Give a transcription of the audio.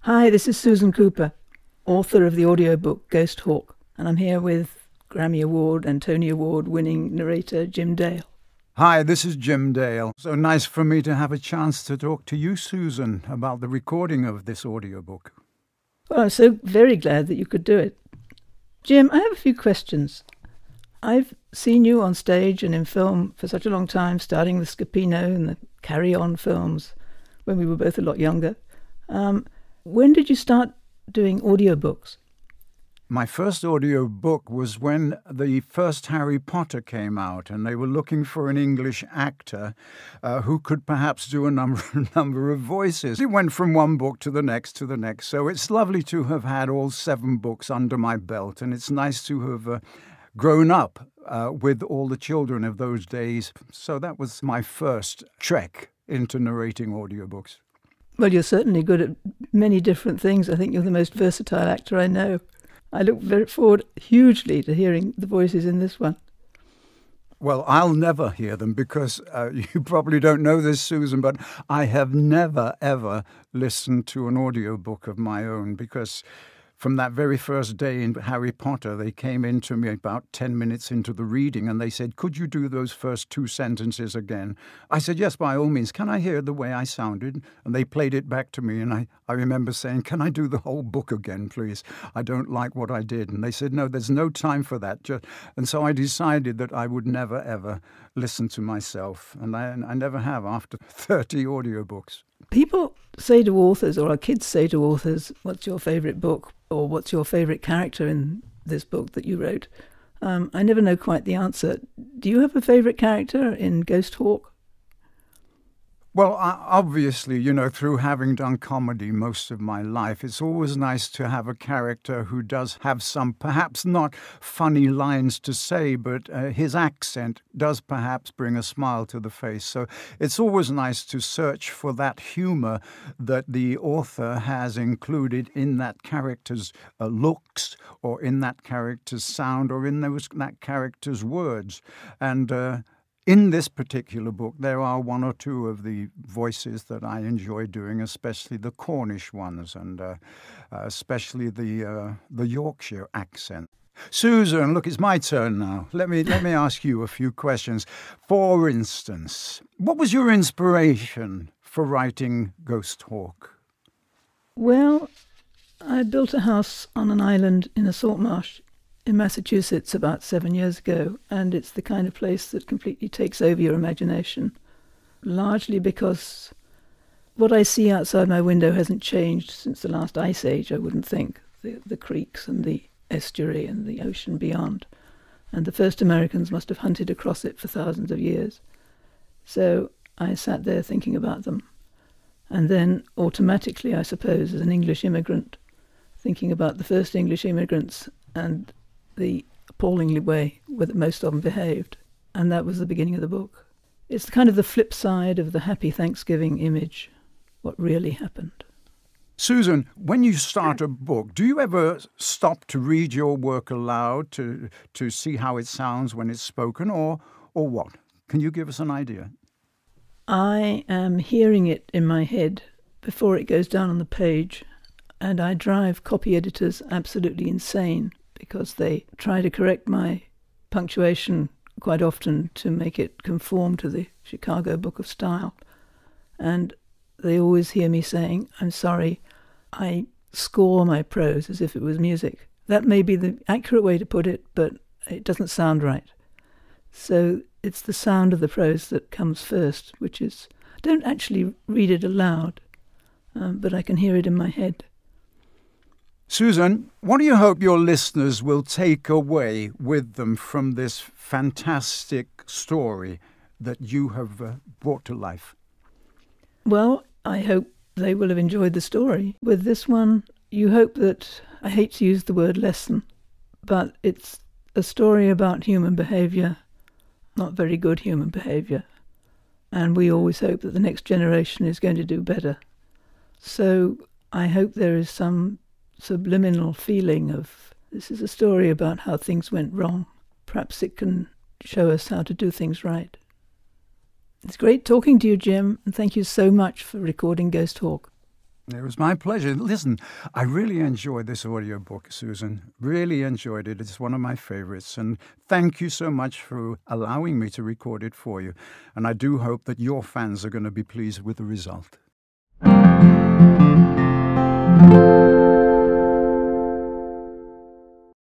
Hi, this is Susan Cooper, author of the audiobook Ghost Hawk, and I'm here with Grammy Award and Tony Award winning narrator Jim Dale. Hi, this is Jim Dale. So nice for me to have a chance to talk to you, Susan, about the recording of this audiobook. Well, I'm so very glad that you could do it. Jim, I have a few questions. I've seen you on stage and in film for such a long time, starting with Scapino and the Carry On films when we were both a lot younger. When did you start doing audiobooks? My first audiobook was when the first Harry Potter came out, and they were looking for an English actor who could perhaps do a number of voices. It went from one book to the next. So it's lovely to have had all 7 books under my belt, and it's nice to have grown up with all the children of those days. So that was my first trek into narrating audiobooks. Well, you're certainly good at many different things. I think you're the most versatile actor I know. I look forward hugely to hearing the voices in this one. Well, I'll never hear them because you probably don't know this, Susan, but I have never, ever listened to an audiobook of my own because from that very first day in Harry Potter, they came in to me about 10 minutes into the reading and they said, "Could you do those first 2 sentences again?" I said, "Yes, by all means. Can I hear the way I sounded?" And they played it back to me and I remember saying, "Can I do the whole book again, please? I don't like what I did." And they said, "No, there's no time for that." And so I decided that I would never, ever listen to myself. And I never have after 30 audiobooks. People say to authors, or our kids say to authors, "What's your favourite book?" or "What's your favourite character in this book that you wrote?" I never know quite the answer. Do you have a favourite character in Ghost Hawk? Well, obviously, through having done comedy most of my life, it's always nice to have a character who does have some, perhaps not funny lines to say, but his accent does perhaps bring a smile to the face. So it's always nice to search for that humour that the author has included in that character's looks or in that character's sound or in that character's words. And in this particular book, there are 1 or 2 of the voices that I enjoy doing, especially the Cornish ones and especially the Yorkshire accent. Susan, look, it's my turn now. Let me ask you a few questions. For instance, what was your inspiration for writing Ghost Hawk? Well, I built a house on an island in a salt marsh in Massachusetts about 7 years ago, and it's the kind of place that completely takes over your imagination, largely because what I see outside my window hasn't changed since the last ice age, I wouldn't think. The creeks and the estuary and the ocean beyond. And the first Americans must have hunted across it for thousands of years. So I sat there thinking about them. And then automatically, I suppose, as an English immigrant, thinking about the first English immigrants and the appallingly way that most of them behaved. And that was the beginning of the book. It's kind of the flip side of the Happy Thanksgiving image, what really happened. Susan, when you start a book, do you ever stop to read your work aloud to see how it sounds when it's spoken, or what? Can you give us an idea? I am hearing it in my head before it goes down on the page, and I drive copy editors absolutely insane because they try to correct my punctuation quite often to make it conform to the Chicago Book of Style. And they always hear me saying, "I'm sorry, I score my prose as if it was music." That may be the accurate way to put it, but it doesn't sound right. So it's the sound of the prose that comes first, which is, I don't actually read it aloud, but I can hear it in my head. Susan, what do you hope your listeners will take away with them from this fantastic story that you have brought to life? Well, I hope they will have enjoyed the story. With this one, you hope that, I hate to use the word lesson, but it's a story about human behaviour, not very good human behaviour. And we always hope that the next generation is going to do better. So I hope there is some subliminal feeling of, this is a story about how things went wrong. Perhaps it can show us how to do things right. It's great talking to you, Jim, and thank you so much for recording Ghost Hawk. It was my pleasure. Listen, I really enjoyed this audiobook, Susan. Really enjoyed it. It's one of my favorites. And thank you so much for allowing me to record it for you. And I do hope that your fans are going to be pleased with the result.